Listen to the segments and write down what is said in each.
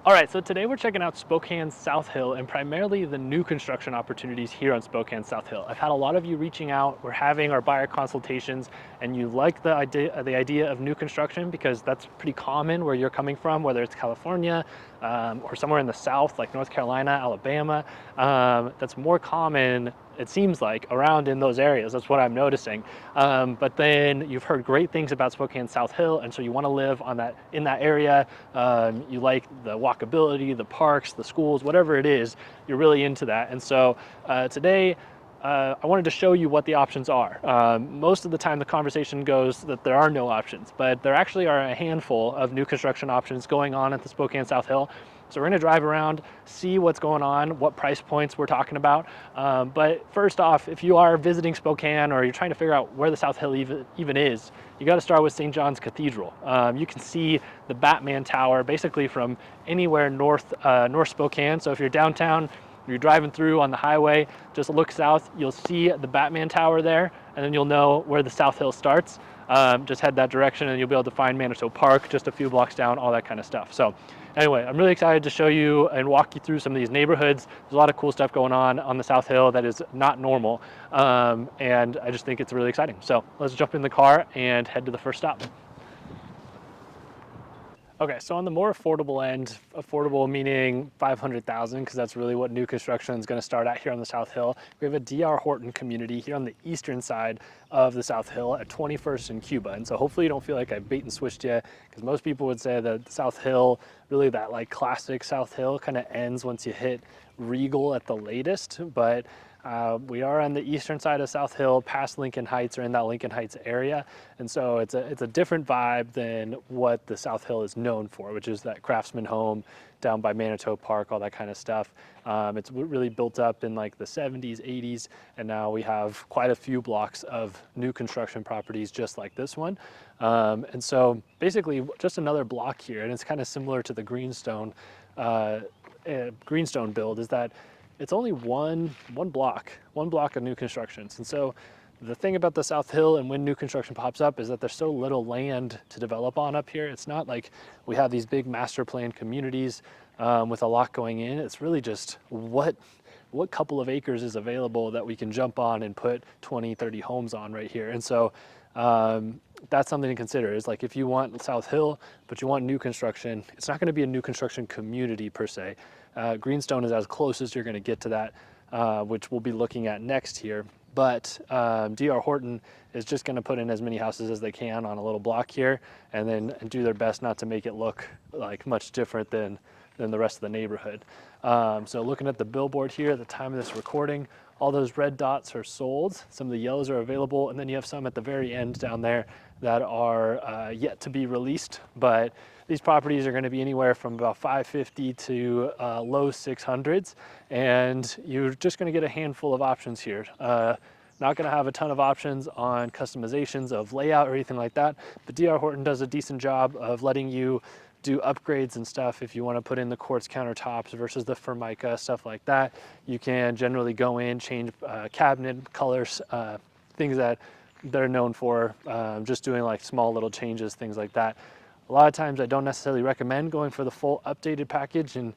All right, so today we're checking out Spokane South Hill and primarily the new construction opportunities here on Spokane South Hill. I've had a lot of you reaching out. We're having our buyer consultations, and you like the idea of new construction because that's pretty common where you're coming from, whether it's California or somewhere in the South like North Carolina, Alabama. That's more common, it seems like, around in those areas. That's what I'm noticing. But then you've heard great things about Spokane South Hill, and so you want to live in that area. You like the walkability, the parks, the schools, whatever it is, you're really into that. And so today, I wanted to show you what the options are. Most of the time the conversation goes that there are no options, but there actually are a handful of new construction options going on at the Spokane South Hill. So we're gonna drive around, see what's going on, what price points we're talking about. But first off, if you are visiting Spokane or you're trying to figure out where the South Hill even is, you gotta start with St. John's Cathedral. You can see the Batman Tower basically from anywhere north Spokane. So if you're downtown, you're driving through on the highway, just look south, you'll see the Batman Tower there, and then you'll know where the South Hill starts. Just head that direction and you'll be able to find Manitou Park just a few blocks down, all that kind of stuff. So anyway, I'm really excited to show you and walk you through some of these neighborhoods. There's a lot of cool stuff going on the South Hill that is not normal, and I just think it's really exciting. So let's jump in the car and head to the first stop. Okay, so on the more affordable end, affordable meaning 500,000, because that's really what new construction is going to start at here on the South Hill. We have a D.R. Horton community here on the eastern side of the South Hill at 21st and Cuba. And so hopefully you don't feel like I bait and switched you, because most people would say that the South Hill, really that like classic South Hill kind of ends once you hit Regal at the latest. But we are on the eastern side of South Hill, past Lincoln Heights, or in that Lincoln Heights area. And so it's a different vibe than what the South Hill is known for, which is that craftsman home down by Manitou Park, all that kind of stuff. It's really built up in like the 70s, 80s, and now we have quite a few blocks of new construction properties just like this one. And so basically just another block here, and it's kind of similar to the Greenstone build, is that it's only one block of new constructions. And so the thing about the South Hill and when new construction pops up is that there's so little land to develop on up here. It's not like we have these big master plan communities with a lot going in. It's really just what couple of acres is available that we can jump on and put 20, 30 homes on right here. And so that's something to consider, is like if you want South Hill, but you want new construction, it's not gonna be a new construction community per se. Greenstone is as close as you're gonna get to that, which we'll be looking at next here. But D.R. Horton is just gonna put in as many houses as they can on a little block here, and then do their best not to make it look like much different than the rest of the neighborhood. So looking at the billboard here at the time of this recording, all those red dots are sold. Some of the yellows are available, and then you have some at the very end down there that are yet to be released. But these properties are going to be anywhere from about 550 to low 600s, and you're just going to get a handful of options here. Not going to have a ton of options on customizations of layout or anything like that, but D.R. Horton does a decent job of letting you do upgrades and stuff. If you want to put in the quartz countertops versus the Formica, stuff like that, you can generally go in, change cabinet colors, things that they're known for, just doing like small little changes, things like that. A lot of times I don't necessarily recommend going for the full updated package, and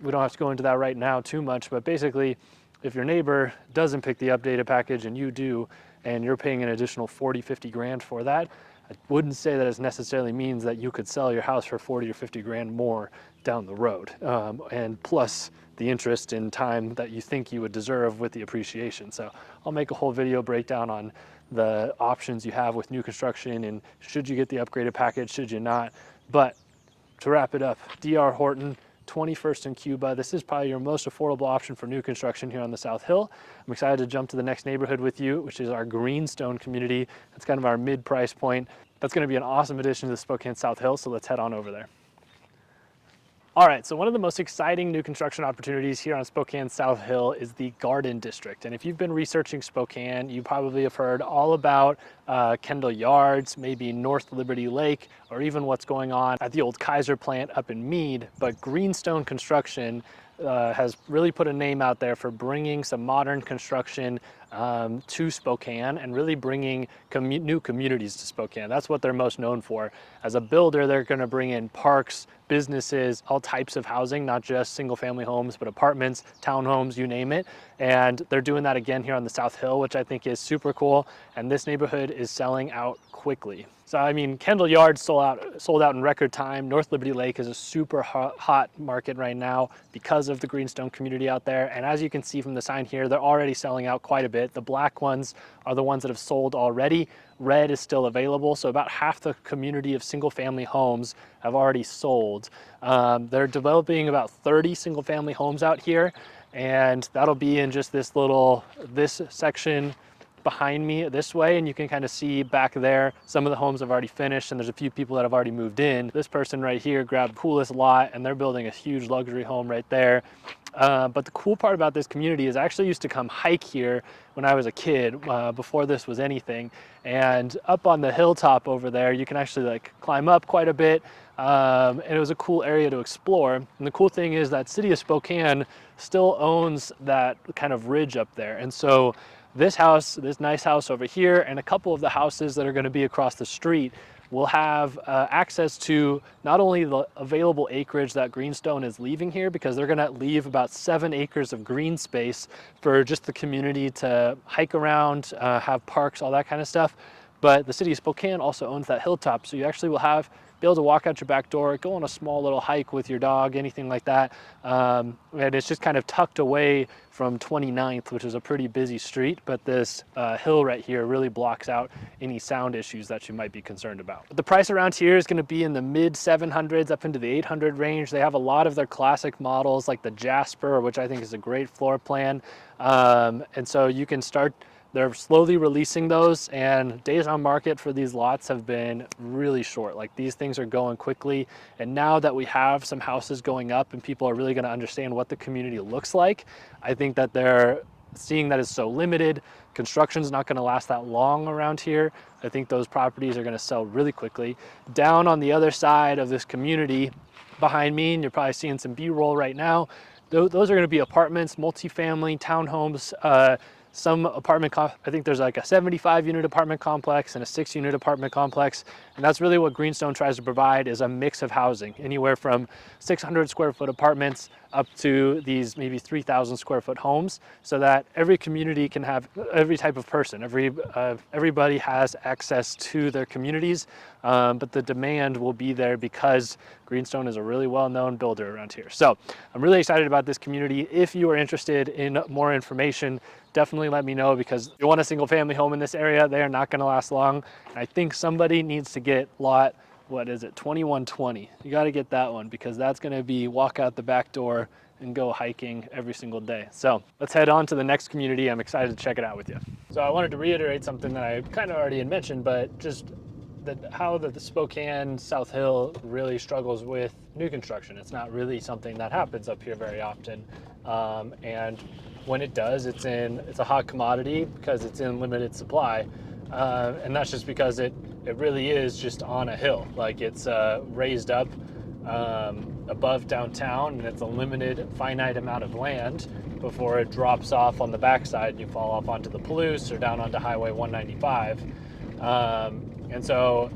we don't have to go into that right now too much, but basically if your neighbor doesn't pick the updated package and you do, and you're paying an additional 40, 50 grand for that, I wouldn't say that it necessarily means that you could sell your house for 40 or 50 grand more down the road, and plus the interest in time that you think you would deserve with the appreciation. So I'll make a whole video breakdown on the options you have with new construction and should you get the upgraded package, should you not. But to wrap it up, D.R. Horton, 21st and Cuba. This is probably your most affordable option for new construction here on the South Hill. I'm excited to jump to the next neighborhood with you, which is our Greenstone community. That's kind of our mid-price point. That's going to be an awesome addition to the Spokane South Hill, so let's head on over there. All right, so one of the most exciting new construction opportunities here on Spokane South Hill is the Garden District. And if you've been researching Spokane, you probably have heard all about Kendall Yards, maybe North Liberty Lake, or even what's going on at the old Kaiser plant up in Meade. But Greenstone Construction has really put a name out there for bringing some modern construction to Spokane and really bringing new communities to Spokane. That's what they're most known for. As a builder, they're going to bring in parks, businesses, all types of housing, not just single family homes, but apartments, townhomes, you name it. And they're doing that again here on the South Hill, which I think is super cool. And this neighborhood is selling out quickly. So I mean, Kendall Yards sold out in record time. North Liberty Lake is a super hot market right now because of the greenstone community out there. And as you can see from the sign here, they're already selling out quite a bit. The black ones are the ones that have sold already. Red is still available. So about half the community of single family homes have already sold. They're developing about 30 single family homes out here. And that'll be in just this section behind me this way, and you can kind of see back there some of the homes have already finished and there's a few people that have already moved in. This person right here grabbed the coolest lot and they're building a huge luxury home right there. But the cool part about this community is I actually used to come hike here when I was a kid, before this was anything. And up on the hilltop over there, you can actually like climb up quite a bit. And it was a cool area to explore. And the cool thing is that City of Spokane still owns that kind of ridge up there. And so this house, this nice house over here, and a couple of the houses that are going to be across the street will have access to not only the available acreage that Greenstone is leaving here, because they're going to leave about 7 acres of green space for just the community to hike around, have parks, all that kind of stuff. But the City of Spokane also owns that hilltop, so you actually will be able to walk out your back door, go on a small little hike with your dog, anything like that. And it's just kind of tucked away from 29th, which is a pretty busy street, but this hill right here really blocks out any sound issues that you might be concerned about. But the price around here is going to be in the mid 700s up into the 800 range. They have a lot of their classic models like the Jasper, which I think is a great floor plan. And so you can start. They're slowly releasing those, and days on market for these lots have been really short. Like, these things are going quickly. And now that we have some houses going up and people are really going to understand what the community looks like, I think that they're seeing that it's so limited. Construction's not going to last that long around here. I think those properties are going to sell really quickly. Down on the other side of this community behind me, and you're probably seeing some B-roll right now, those are going to be apartments, multifamily, townhomes, some I think there's like a 75 unit apartment complex and a 6 unit apartment complex. And that's really what Greenstone tries to provide, is a mix of housing, anywhere from 600 square foot apartments up to these maybe 3,000 square foot homes, so that every community can have every type of person. Everybody has access to their communities, but the demand will be there because Greenstone is a really well-known builder around here. So I'm really excited about this community. If you are interested in more information, definitely let me know, because if you want a single family home in this area, they are not going to last long. And I think somebody needs to get lot, what is it, 2120. You got to get that one, because that's going to be walk out the back door and go hiking every single day. So let's head on to the next community. I'm excited to check it out with you. So I wanted to reiterate something that I kind of already had mentioned, but just how the Spokane South Hill really struggles with new construction. It's not really something that happens up here very often. And when it does, it's a hot commodity because it's in limited supply. And that's just because it really is just on a hill. Like, it's raised up above downtown, and it's a limited, finite amount of land before it drops off on the backside and you fall off onto the Palouse or down onto Highway 195. And so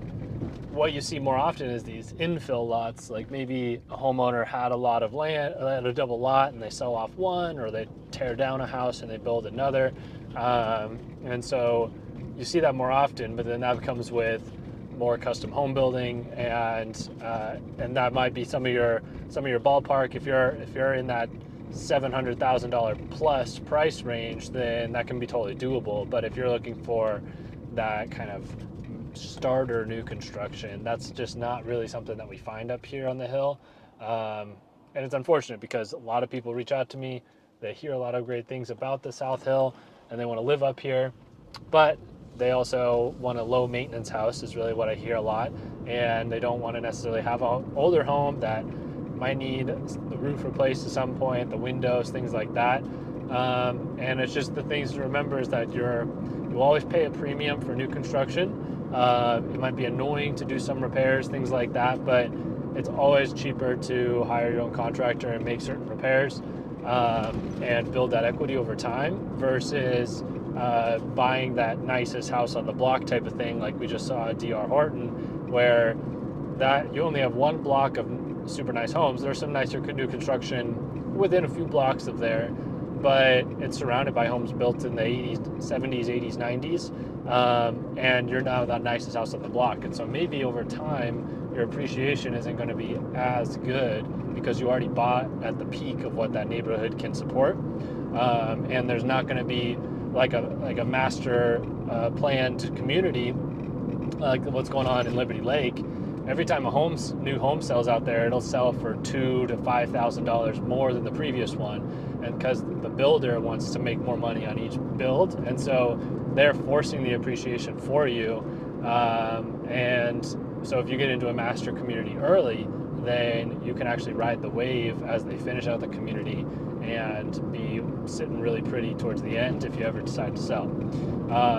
what you see more often is these infill lots. Like, maybe a homeowner had a lot of land, had a double lot, and they sell off one, or they tear down a house and they build another. And so you see that more often, but then that comes with more custom home building, and that might be some of your ballpark. If you're in that $700,000 plus price range, then that can be totally doable. But if you're looking for that kind of starter new construction, that's just not really something that we find up here on the hill. And it's unfortunate, because a lot of people reach out to me, they hear a lot of great things about the South Hill and they want to live up here, but they also want a low maintenance house, is really what I hear a lot. And they don't want to necessarily have an older home that might need the roof replaced at some point, the windows, things like that. And it's just the things to remember is that you always pay a premium for new construction. It might be annoying to do some repairs, things like that, but it's always cheaper to hire your own contractor and make certain repairs and build that equity over time versus buying that nicest house on the block type of thing, like we just saw at DR Horton, where that you only have one block of super nice homes. There's some nicer new construction within a few blocks of there, but it's surrounded by homes built in the 80s, 70s, 80s, 90s, and you're now the nicest house on the block. And so maybe over time, your appreciation isn't going to be as good because you already bought at the peak of what that neighborhood can support, and there's not going to be like a master planned community like what's going on in Liberty Lake. Every time a new home sells out there, it'll sell for $2,000 to $5,000 more than the previous one, and because the builder wants to make more money on each build, and so they're forcing the appreciation for you. And so if you get into a master community early, then you can actually ride the wave as they finish out the community and be sitting really pretty towards the end if you ever decide to sell.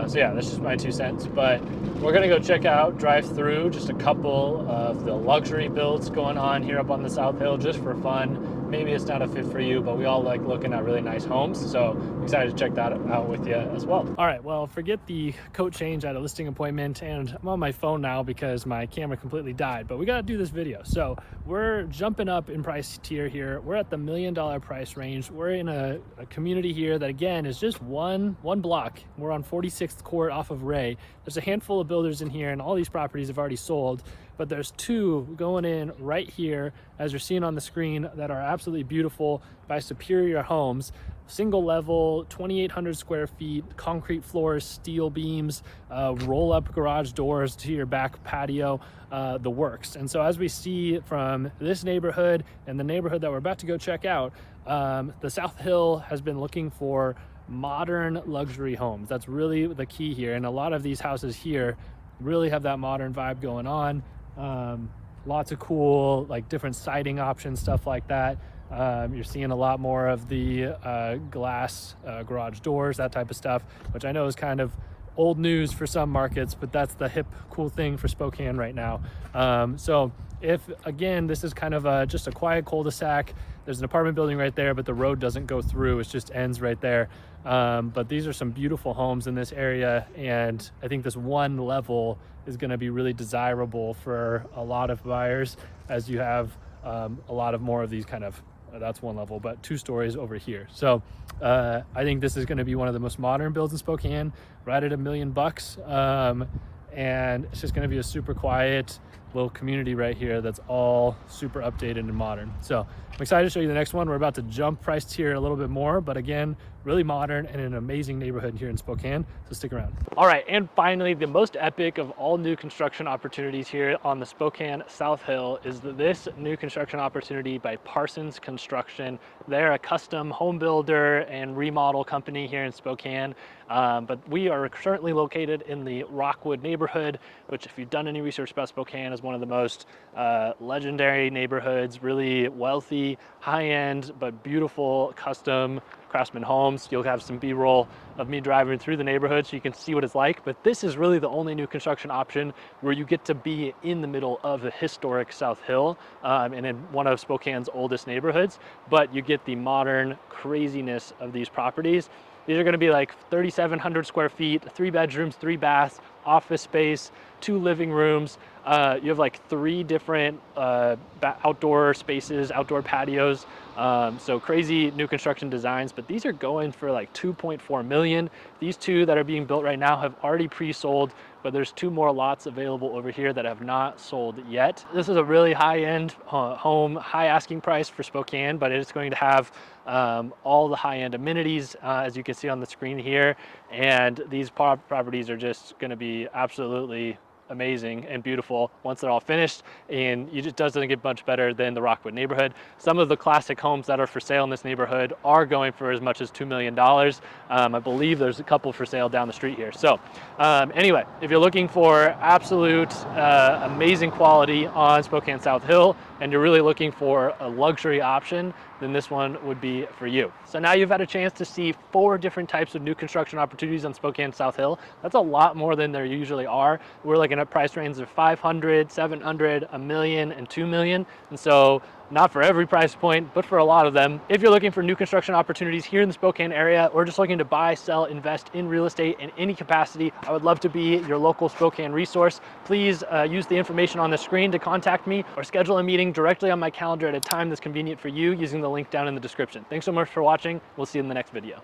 So yeah, that's just my 2 cents, but we're gonna go drive through just a couple of the luxury builds going on here up on the South Hill just for fun. Maybe it's not a fit for you, but we all like looking at really nice homes, so I'm excited to check that out with you as well. All right, well, forget the coat change at a listing appointment, and I'm on my phone now because my camera completely died, but we gotta do this video. So we're jumping up in price tier here. We're at the $1 million price range. We're in a community here that, again, is just one block. We're on 46th Court off of Ray. There's a handful of builders in here, and all these properties have already sold, but there's two going in right here, as you're seeing on the screen, that are absolutely beautiful by Superior Homes. Single level, 2,800 square feet, concrete floors, steel beams, roll up garage doors to your back patio, the works. And so as we see from this neighborhood and the neighborhood that we're about to go check out, the South Hill has been looking for modern luxury homes. That's really the key here. And a lot of these houses here really have that modern vibe going on. Lots of cool, like different siding options, stuff like that. You're seeing a lot more of the glass garage doors, that type of stuff, which I know is kind of old news for some markets, but that's the hip, cool thing for Spokane right now. So if, again, this is kind of just a quiet cul-de-sac, there's an apartment building right there, but the road doesn't go through, it just ends right there. But these are some beautiful homes in this area, and I think this one level is going to be really desirable for a lot of buyers, as you have a lot of more of these kind of, that's one level, but 2 stories over here. So I think this is going to be one of the most modern builds in Spokane, right at $1 million. And it's just going to be a super quiet little community right here that's all super updated and modern. So I'm excited to show you the next one. We're about to jump price tier a little bit more, but again, really modern and an amazing neighborhood here in Spokane, so stick around. All right, and finally, the most epic of all new construction opportunities here on the Spokane South Hill is this new construction opportunity by Parsons Construction. They're a custom home builder and remodel company here in Spokane, but we are currently located in the Rockwood neighborhood, which, if you've done any research about Spokane, is one of the most legendary neighborhoods, really wealthy, high-end, but beautiful custom craftsman homes. You'll have some B-roll of me driving through the neighborhood so you can see what it's like, but this is really the only new construction option where you get to be in the middle of the historic South Hill and in one of Spokane's oldest neighborhoods, but you get the modern craziness of these properties. These are going to be like 3,700 square feet, 3 bedrooms, 3 baths, office space, 2 living rooms. You have like 3 different outdoor spaces, outdoor patios. So crazy new construction designs, but these are going for like $2.4 million. These 2 that are being built right now have already pre-sold, but there's 2 more lots available over here that have not sold yet. This is a really high-end home, high asking price for Spokane, but it's going to have all the high-end amenities, as you can see on the screen here. And these properties are just going to be absolutely amazing and beautiful once they're all finished, and it just doesn't get much better than the Rockwood neighborhood. Some of the classic homes that are for sale in this neighborhood are going for as much as $2 million. I believe there's a couple for sale down the street here. So anyway, if you're looking for absolute amazing quality on Spokane South Hill, and you're really looking for a luxury option, then this one would be for you. So now you've had a chance to see 4 different types of new construction opportunities on Spokane South Hill. That's a lot more than there usually are. We're looking at price ranges of 500, 700, a million, and 2 million. And so not for every price point, but for a lot of them. If you're looking for new construction opportunities here in the Spokane area, or just looking to buy, sell, invest in real estate in any capacity, I would love to be your local Spokane resource. Please use the information on the screen to contact me, or schedule a meeting directly on my calendar at a time that's convenient for you using the link down in the description. Thanks so much for watching. We'll see you in the next video.